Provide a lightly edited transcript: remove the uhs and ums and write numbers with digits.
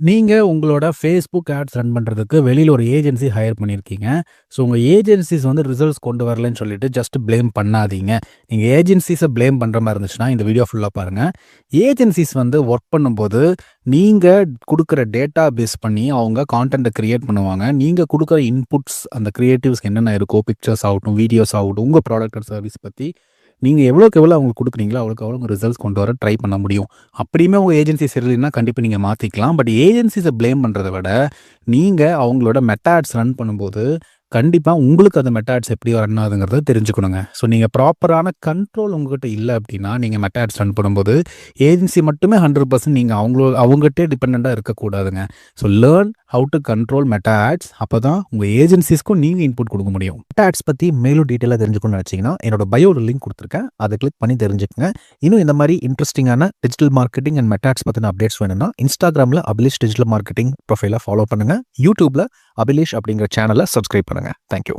நீங்க உங்களோட Facebook ads run பண்றதுக்கு வெளியில ஒரு ஏஜென்சி ஹையர் பண்ணியிருக்கீங்க. ஸோ உங்க ஏஜென்சிஸ் வந்து ரிசல்ட்ஸ் கொண்டு வரலன்னு சொல்லிட்டு ஜஸ்ட் ப்ளேம் பண்ணாதீங்க. நீங்க ஏஜென்சிஸ ப்ளேம் பண்ற மாரி இருந்துச்சுன்னா, இந்த வீடியோ ஃபுல்லா பாருங்க. ஏஜென்சிஸ் வந்து வொர்க் பண்ணும்போது, நீங்க குடுக்குற டேட்டா பேஸ் பண்ணி அவங்க கான்டென்ட்ட கிரியேட் பண்ணுவாங்க. நீங்க குடுக்குற இன்புட்ஸ் அந்த கிரியேட்டிவ்ஸ் என்னென்ன இருக்கோ, பிக்சர்ஸ் ஆகட்டும், வீடியோஸ் ஆகட்டும், உங்க ப்ராடக்ட் ஆர் சர்விஸ் பத்தி நீங்க எவ்வளோக்கு எவ்வளோ அவங்களுக்கு குடுக்குறீங்களோ, அவ்வளோக்கு அவ்வளோ உங்க ரிசல்ட்ஸ் கொண்டு வர ட்ரை பண்ண முடியும். அப்படியுமே உங்க ஏஜென்சி சரியில்லைன்னா கண்டிப்பா நீங்க மாத்திக்கலாம். பட் ஏஜென்சிஸ ப்ளேம் பண்றத விட, நீங்க அவங்களோட மெட்டா ஆட்ஸ் ரன் பண்ணும்போது, கண்டிப்பா உங்களுக்கு அந்த மெட்டா ஆட்ஸ் எப்படி ரன் ஆகுதுங்கிறத தெரிஞ்சுக்கணுங்க. ஸோ நீங்க ப்ராப்பரான கண்ட்ரோல் உங்ககிட்ட இல்ல அப்படின்னா, நீங்க மெட்டா ஆட்ஸ் ரன் பண்ணும்போது, ஏஜென்சி மட்டுமே 100% நீங்க அவங்ககிட்டயே டிபெண்டன்ட்டா இருக்கக்கூடாதுங்க. So learn how to control Meta ads. அப்பதான் உங்க ஏஜென்சிஸ்க்கும் நீங்க இன்புட் குடுக்க முடியும். மெட்டா ஆட்ஸ் பத்தி மேலும் டீட்டெயிலா தெரிஞ்சுக்கணும்னு நினைச்சீங்கன்னா, என்னோட பயோல லிங்க் குடுத்துருக்கேன். அத கிளிக் பண்ணி தெரிஞ்சுக்கங்க. இன்னும் இந்த மாரி இன்ட்ரஸ்டிங்கான digital marketing and Meta ads பத்தின அப்டேட்ஸ் வேணும்னா, Instagramல அபிலேஷ் டிஜிட்டல் மார்க்கெட்டிங் ப்ரொஃபைல ஃபாலோ பண்ணுங்க. YouTubeல அபிலேஷ் அப்படிங்கிற சேனல சப்ஸ்கிரைப் பண்ணுங்க. Thank you.